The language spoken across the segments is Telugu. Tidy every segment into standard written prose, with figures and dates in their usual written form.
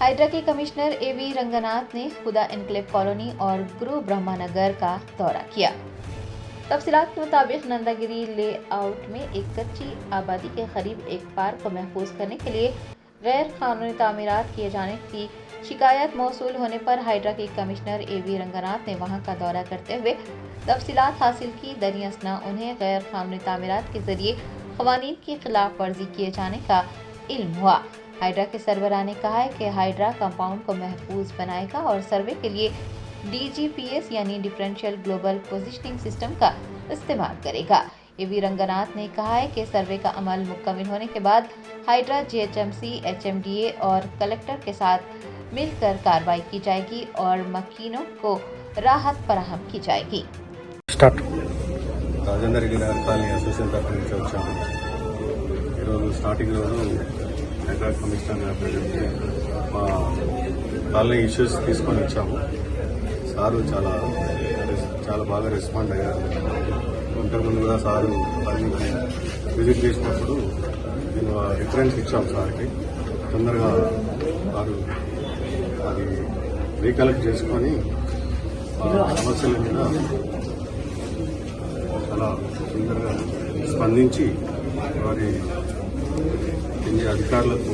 हाइड्रा के कमिश्नर एवी रंगनाथ ने खुदा एनक्लेव कॉलोनी और गुरु ब्रह्मानगर का दौरा किया। तफसीलात के मुताबिक नंदागिरी लेआउट में एक कच्ची आबादी के करीब एक पार्क को महफूज करने के लिए गैर कानूनी तामीरात किए जाने की शिकायत मौसूल होने पर हाइड्रा के कमिश्नर एवी रंगनाथ ने वहां का दौरा करते हुए तफसीलात हासिल की। दरियासना उन्हें गैर कानूनी तामीरात के जरिए क़वानीन की खिलाफ वर्जी किए जाने का इल्म हुआ। हाइड्रा के सरबराह ने कहा है कि हाइड्रा कंपाउंड को महफूज बनाएगा और सर्वे के लिए DGPS यानी डिफरेंशियल ग्लोबल पोजिशनिंग सिस्टम का इस्तेमाल करेगा। एवी रंगनाथ ने कहा है कि सर्वे का अमल मुकम्मल होने के बाद हाइड्रा GHMC, HMDA और कलेक्टर के साथ मिलकर कार्रवाई की जाएगी और मकीनों को राहत फराहम की जाएगी। రాజేందర్ రెడ్డి నగర్ కాలనీ అసోసియేషన్ తరఫు నుంచి వచ్చాము. ఈరోజు స్టార్టింగ్ రోజు హైదరాబాద్ కమిషనర్ గారి దగ్గరికి మా కాలనీ ఇష్యూస్ తీసుకొని వచ్చాము. సారు చాలా బాగా రెస్పాండ్ అయ్యారు. ఇంతకుముందు కూడా సారు కాలనీకి విజిట్ చేసినప్పుడు నేను రిఫరెన్స్ ఇచ్చాం సార్కి. తొందరగా వారు అది రీకలెక్ట్ చేసుకొని సమస్యల మీద చాలా తొందరగా స్పందించి వారి కింది అధికారులకు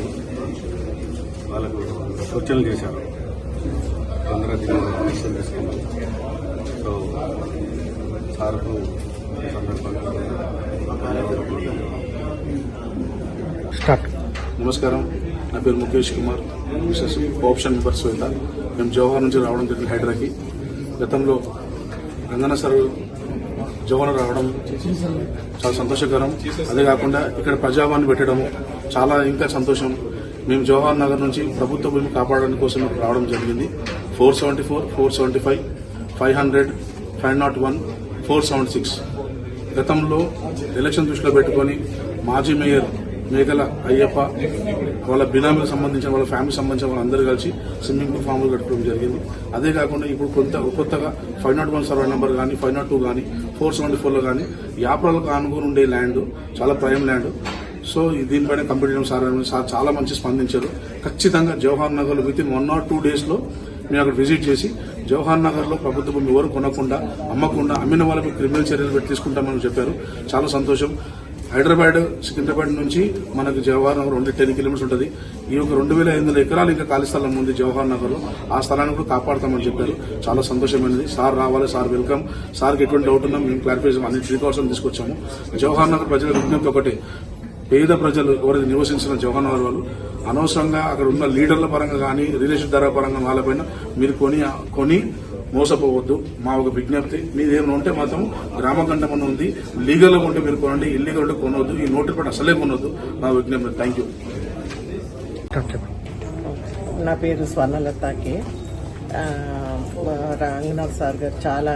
వాళ్ళకు సూచనలు చేశారు. తొందరగా దీన్ని యాక్షన్ తీసుకున్నాం. సో సార్కు సందర్భంగా నమస్కారం. నా పేరు Mukesh Kumar, Mrs option member Shweta. మేము జవహర్ నుంచి రావడం జరిగింది హైడ్రాకి. గతంలో రంగన్న సార్ జవహర్ రావడం చాలా సంతోషకరం. అదే కాకుండా ఇక్కడ ప్రజావాణి పెట్టడము చాలా ఇంకా సంతోషం. మేము జవహర్ నగర్ నుంచి ప్రభుత్వ భూమి కాపాడడానికి కోసం రావడం జరిగింది. 474, 475, 500, 501, 476. గతంలో ఎలక్షన్ దృష్టిలో పెట్టుకొని మాజీ మేయర్ మేఘల అయ్యప్ప వాళ్ళ బినామీలకు సంబంధించిన వాళ్ళ ఫ్యామిలీకి సంబంధించిన వాళ్ళందరూ కలిసి స్విమ్మింగ్ పూల్ ఫామ్లు కట్టుకోవడం జరిగింది. అదే కాకుండా ఇప్పుడు కొత్తగా 501 సర్వే నెంబర్ కానీ 502 కానీ 474లో కానీ యాప్రాలకు ఆనుకుని ఉండే ల్యాండ్ చాలా ప్రైమ్ ల్యాండ్. సో దీనిపైన కంప్లీట్ సార్ చాలా మంచి స్పందించారు. ఖచ్చితంగా Jawahar Nagar with in 1 or 2 డేస్లో మేము అక్కడ విజిట్ చేసి జవహర్ నగర్ లో ప్రభుత్వ భూమి ఎవరు కొనకుండా అమ్మకుండా అమ్మిన వాళ్ళకి క్రిమినల్ చర్యలు తీసుకుంటామని చెప్పారు. చాలా సంతోషం. హైదరాబాద్ సికింద్రాబాద్ నుంచి మనకు జవహర్ నగర్ 10 కిలోమీటర్స్ ఉంటుంది. ఈ ఒక 2500 ఎకరాలు ఇంకా ఖాళీ స్థలం ఉంది జవహర్ నగర్ లో. ఆ స్థలాన్ని కూడా కాపాడతామని చెప్పారు. చాలా సంతోషమైనది. సార్ రావాలి, సార్ వెల్కమ్. సార్కి ఎటువంటి డౌట్ ఉన్నా మేము క్లారిఫికేషన్ అన్ని ప్రికాషన్ తీసుకొచ్చాము. జవహర్ నగర్ ప్రజల విజ్ఞప్తి ఒకటే, పేద ప్రజలు ఎవరైతే నివసించిన జవహర్ నగర్ వాళ్ళు అనవసరంగా అక్కడ ఉన్న లీడర్ల పరంగా కానీ రిలేషన్ ధర పరంగా వాళ్ళపైన మీరు కొని మోసపోవద్దు. మా ఒక విజ్ఞప్తి. మీదేమైనా ఉంటే మాత్రం గ్రామకంఠం ఉంది, లీగల్గా ఉంటే మీరు కొనండి, ఇల్లీగల్ ఉంటే కొనవద్దు. ఈ నోటు పట్టు అసలే కొనవద్దు. మా విజ్ఞప్తి. Thank you. నా పేరు స్వర్ణలతకి. రంగనాథ్ సార్ గారు చాలా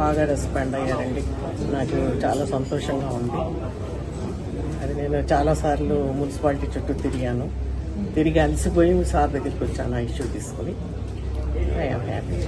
బాగా రెస్పాండ్ అయ్యారండి. నాకు చాలా సంతోషంగా ఉంది. అది నేను చాలాసార్లు మున్సిపాలిటీ చుట్టూ తిరిగి అలసిపోయి సార్ దగ్గరికి వచ్చాను ఆ ఇష్యూ తీసుకుని. I'm happy.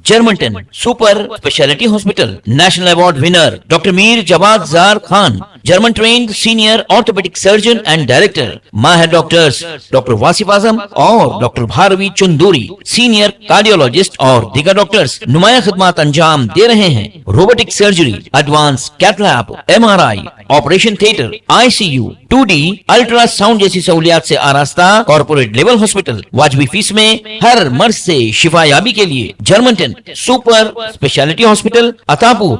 Germanten super speciality hospital national award winner doctor Mir Jawad Jar Khan, German trained senior orthopaedic surgeon and director, माहिर डॉक्टर्स डॉक्टर वासिफ आजम और doctor Bharavi Chunduri, senior cardiologist और दीगर डॉक्टर्स नुमाया खिदमत अंजाम दे रहे हैं। Robotic surgery, advance cath lab, MRI, operation theatre, ICU, 2D ultrasound जैसी सहूलियात से आरास्ता कॉर्पोरेट लेवल हॉस्पिटल। वाजबी फीस में हर मर्ज से शिफायाबी के लिए Germanton super speciality hospital, Attapur.